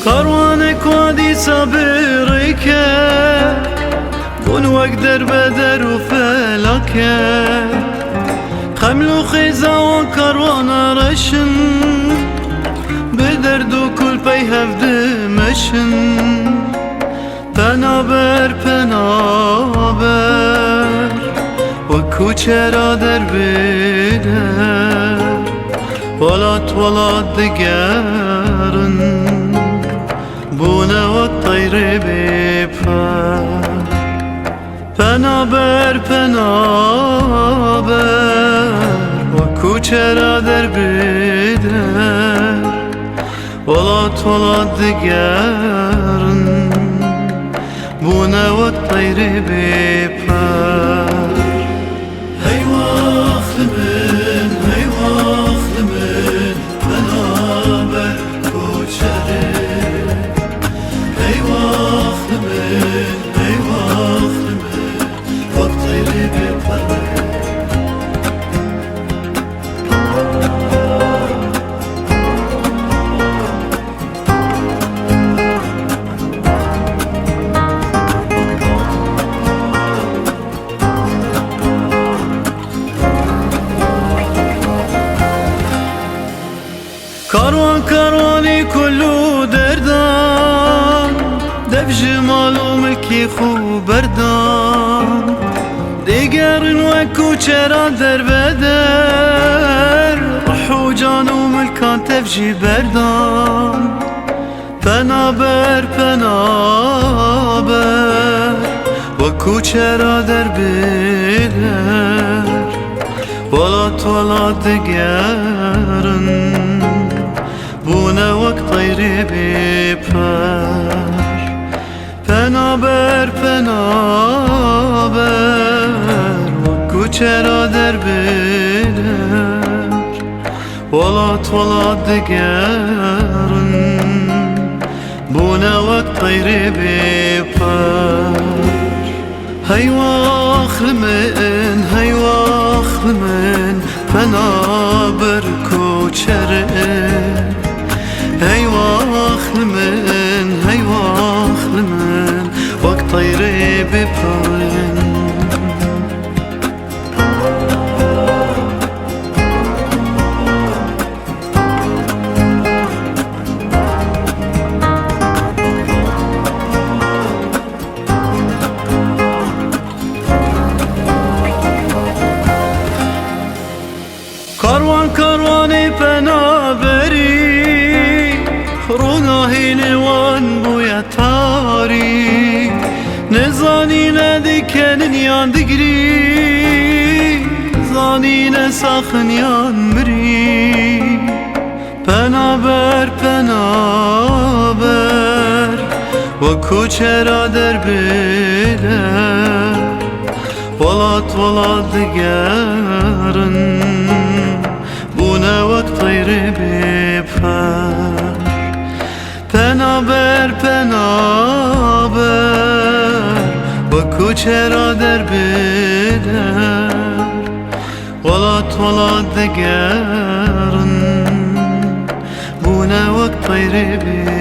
كاروانك وادي صبرك كون واقدر بدر وفلك خملو خيزا وكاروان رشن بدردو كل بيهف دمشن پنابر پنابر وكو چرا در بدر ولات دگرن بونه والطير بيبفر پنابر وكو چرا در بدر ولات دگرن بونه والطير بيبفر هي واخل من پنابر کوچره كارواني كله دردان دب جمال وملكي خو بردان ديقرن وكو چرا در بدر روح جان وملكان تفجي بردان پنابر وكو چرا در بدر ولات دقرن بونه وقت طيري بيبفر پنابر وكو چرا در بدر ولات دقرن بونه وقت طيري بيبفر هي واخل من پنابر کوچره هي واخل من وقت طيري ببرن كارواني پنابری رونا هیلوان بویا تاری نزانی ندکنن یان دگری زانی نساخن یان بری پنابر وكو چرا در بدر ولات دگرن بونه وقت طيري بيبفر پنابر وكو چرا در بدر ولات دگرن بونه وقت طيري بيبفر